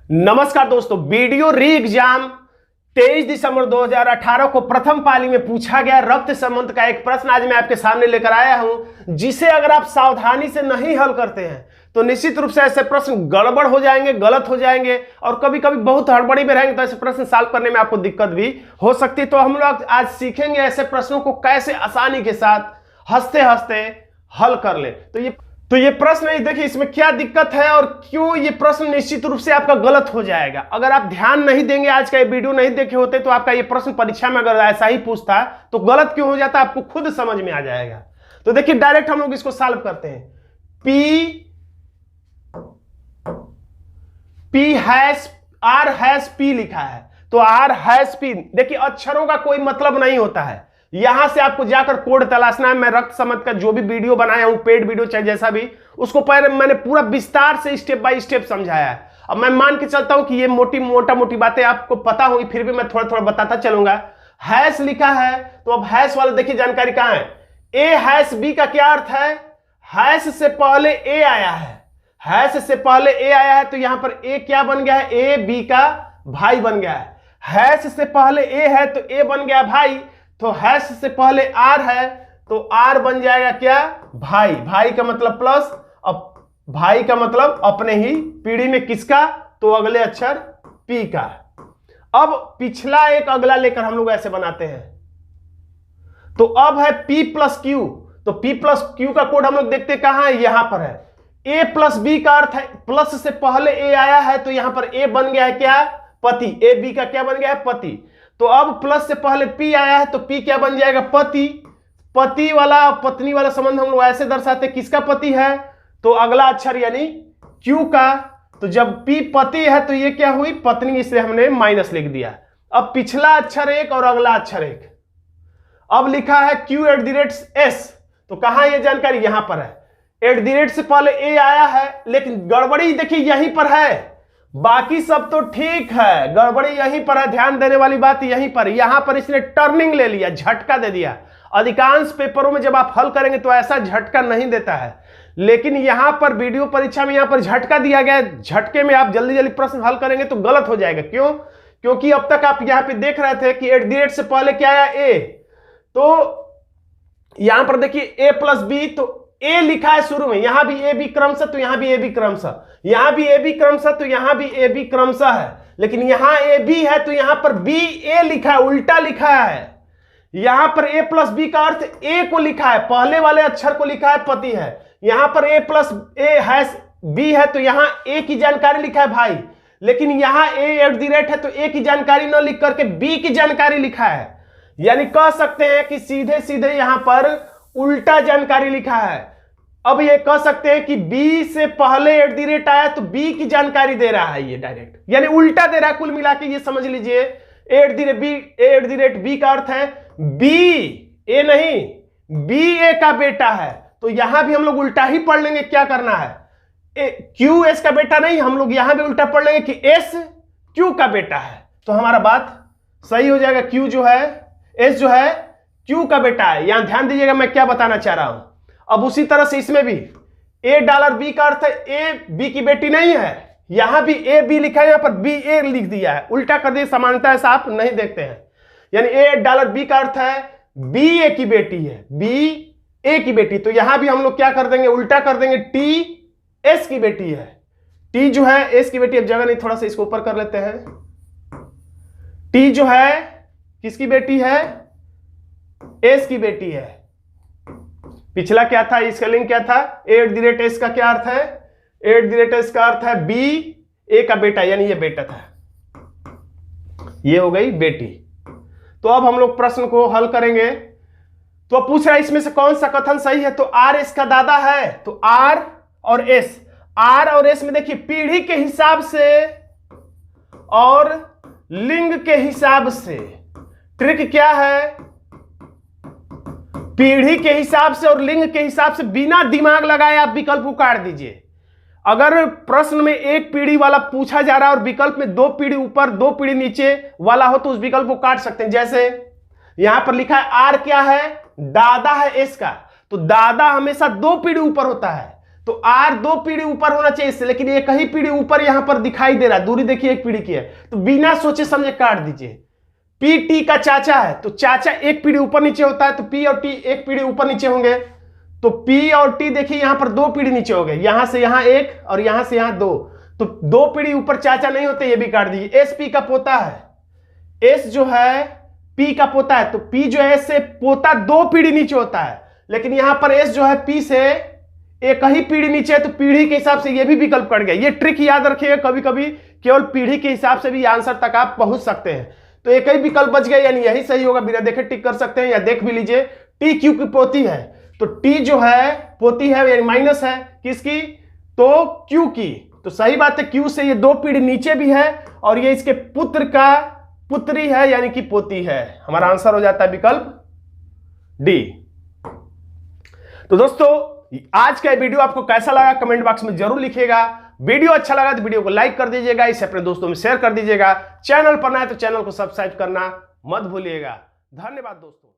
नमस्कार दोस्तों, वीडियो री एग्जाम 23 दिसंबर 2018 को प्रथम पाली में पूछा गया रक्त संबंध का एक प्रश्न आज मैं आपके सामने लेकर आया हूं, जिसे अगर आप सावधानी से नहीं हल करते हैं तो निश्चित रूप से ऐसे प्रश्न गड़बड़ हो जाएंगे, गलत हो जाएंगे और कभी कभी बहुत हड़बड़ी में रहेंगे तो ऐसे प्रश्न सॉल्व करने में आपको दिक्कत भी हो सकती है। तो हम लोग आज सीखेंगे ऐसे प्रश्नों को कैसे आसानी के साथ हंसते हंसते हल कर ले। तो ये प्रश्न है, देखिए इसमें क्या दिक्कत है और क्यों ये प्रश्न निश्चित रूप से आपका गलत हो जाएगा। अगर आप ध्यान नहीं देंगे, आज का ये वीडियो नहीं देखे होते तो आपका ये प्रश्न परीक्षा में अगर ऐसा ही पूछता तो गलत क्यों हो जाता आपको खुद समझ में आ जाएगा। तो देखिए डायरेक्ट हम लोग इसको सॉल्व करते हैं। आर हैश पी लिखा है तो आर हैश पी, देखिए अक्षरों का कोई मतलब नहीं होता है। यहां से आपको जाकर कोड तलाशना है। मैं रक्त संबंध का जो भी वीडियो बनाया हूं, पेड वीडियो चाहे जैसा भी, उसको पहले मैंने पूरा विस्तार से स्टेप बाय स्टेप समझाया है। अब मैं मान के चलता हूं कि ये मोटा मोटी बातें आपको पता होगी, फिर भी मैं थोड़ा थोड़ा बताता चलूंगा। हैश लिखा है तो अब हैश वाला देखिए जानकारी कहां है। ए हैश बी का क्या अर्थ है? हैश से पहले ए आया है, हैश से पहले ए आया है तो यहां पर ए क्या बन गया है? ए बी का भाई बन गया है। हैश से पहले ए है तो ए बन गया भाई, तो हैश से पहले आर है तो आर बन जाएगा क्या? भाई। भाई का मतलब प्लस, अब भाई का मतलब अपने ही पीढ़ी में किसका? तो अगले अक्षर पी का। अब पिछला एक अगला लेकर हम लोग ऐसे बनाते हैं। तो अब है P प्लस क्यू, तो P प्लस क्यू का कोड हम लोग देखते कहां है? यहां पर है। A प्लस बी का अर्थ है प्लस से पहले A आया है तो यहां पर A बन गया है क्या? पति। ए बी का क्या बन गया है? पति। तो अब प्लस से पहले P आया है तो P क्या बन जाएगा? पति। पति वाला पत्नी वाला संबंध हम लोग ऐसे दर्शाते हैं, किसका पति है? तो अगला अक्षर यानी Q का। तो जब P पति है तो ये क्या हुई? पत्नी, इसलिए हमने माइनस लिख दिया। अब पिछला अक्षर एक और अगला अक्षर एक। अब लिखा है Q@S, तो कहां ये जानकारी? यहां पर है। @ से पहले A आया है, लेकिन गड़बड़ी देखिए यहीं पर है, बाकी सब तो ठीक है, गड़बड़ी यहीं पर है। ध्यान देने वाली बात यहीं पर, यहां पर इसने टर्निंग ले लिया, झटका दे दिया। अधिकांश पेपरों में जब आप हल करेंगे तो ऐसा झटका नहीं देता है, लेकिन यहां पर वीडियो परीक्षा में यहां पर झटका दिया गया। झटके में आप जल्दी जल्दी प्रश्न हल करेंगे तो गलत हो जाएगा। क्यों? क्योंकि अब तक आप यहां पे देख रहे थे कि @ से पहले क्या आया? ए, तो यहां पर देखिए A प्लस बी, तो ए लिखा है शुरू में, यहां भी ए बी क्रमशः तो यहां भी ए बी क्रमशः, यहां भी ए बी क्रमशः तो यहां भी ए बी क्रमशः है, लेकिन यहां ए बी है तो यहां पर बी ए लिखा है, उल्टा लिखा है। यहां पर ए प्लस बी का अर्थ ए को लिखा है, पहले वाले अक्षर को लिखा है पति है। यहां पर ए प्लस ए हैश बी है तो यहां ए की जानकारी लिखा है भाई, लेकिन यहां A@ है तो ए की जानकारी न लिख करके बी की जानकारी लिखा है। यानी कह सकते हैं कि सीधे सीधे यहां पर उल्टा जानकारी लिखा है। अब ये कह सकते हैं कि B से पहले @ आया तो B की जानकारी दे रहा है, ये डायरेक्ट यानी उल्टा दे रहा है। कुल मिला के ये समझ लीजिए A@ का अर्थ है B, A नहीं, B A का बेटा है, तो यहां भी हम लोग उल्टा ही पढ़ लेंगे। क्या करना है? Q S का बेटा नहीं, हम लोग यहां भी उल्टा पढ़ लेंगे कि S Q का बेटा है, तो हमारा बात सही हो जाएगा। Q जो है, S जो है Q का बेटा है। यहां ध्यान दीजिएगा मैं क्या बताना चाह रहा हूं। अब उसी तरह से इसमें भी $B का अर्थ है A B की बेटी नहीं है, यहां भी A B लिखा है, यहां पर B A लिख दिया है, उल्टा कर दिया। समानता ऐसा आप नहीं देखते हैं, यानी $B का अर्थ है B A की बेटी है, B A की बेटी, तो यहां भी हम लोग क्या कर देंगे? उल्टा कर देंगे, T S की बेटी है। T जो है S की बेटी, अब जगह नहीं, थोड़ा सा इसको ऊपर कर लेते हैं। T जो है किसकी बेटी है? S की बेटी है। पिछला क्या था? इसका लिंक क्या था? A@S का क्या अर्थ है? A@S का अर्थ है B A का बेटा, यानी ये बेटा था, ये हो गई बेटी। तो अब हम लोग प्रश्न को हल करेंगे। तो अब पूछ रहा है इसमें से कौन सा कथन सही है? तो R S का दादा है, तो R और S में देखिए पीढ़ी के हिसाब से और लिंग के हिसाब से ट्रिक क्या है? पीढ़ी के हिसाब से और लिंग के हिसाब से बिना दिमाग लगाए आप विकल्प को काट दीजिए। अगर प्रश्न में एक पीढ़ी वाला पूछा जा रहा है और विकल्प में 2 पीढ़ी ऊपर 2 पीढ़ी नीचे वाला हो तो उस विकल्प को काट सकते हैं। जैसे यहां पर लिखा है आर क्या है? दादा है S का, तो दादा हमेशा 2 पीढ़ी ऊपर होता है, तो r 2 पीढ़ी ऊपर होना चाहिए इससे, लेकिन एक ही पीढ़ी ऊपर यहां पर दिखाई दे रहा है, दूरी देखिए एक पीढ़ी की है, तो बिना सोचे समझे काट दीजिए। p t का चाचा है, तो चाचा एक पीढ़ी ऊपर नीचे होता है, तो p और t एक पीढ़ी ऊपर नीचे होंगे, तो p और t देखिए यहां पर 2 पीढ़ी नीचे हो गए, यहां से यहां 1 और यहां से यहां 2, तो 2 पीढ़ी ऊपर चाचा नहीं होते, ये भी काट दीजिए। s p का पोता है, s जो है p का पोता है, तो p जो है s से पोता 2 पीढ़ी नीचे होता है, लेकिन यहां पर s जो है p से एक ही पीढ़ी नीचे है, तो पीढ़ी के हिसाब से ये भी विकल्प कट गया। ये ट्रिक याद रखिएगा, कभी कभी केवल पीढ़ी के हिसाब से भी आंसर तक आप पहुंच सकते हैं। तो एक ही विकल्प बच गया, यानी यही सही होगा, बिना देखे टिक कर सकते हैं, या देख भी लीजिए। टी क्यू की पोती है, तो टी जो है पोती है यानी माइनस है किसकी, तो क्यू की, तो सही बात है, क्यू से ये 2 पीढ़ी नीचे भी है और ये इसके पुत्र का पुत्री है यानी कि पोती है। हमारा आंसर हो जाता है विकल्प डी। तो दोस्तों आज का वीडियो आपको कैसा लगा कमेंट बॉक्स में जरूर लिखिएगा। वीडियो अच्छा लगा तो वीडियो को लाइक कर दीजिएगा, इसे अपने दोस्तों में शेयर कर दीजिएगा। चैनल पर नए तो चैनल को सब्सक्राइब करना मत भूलिएगा। धन्यवाद दोस्तों।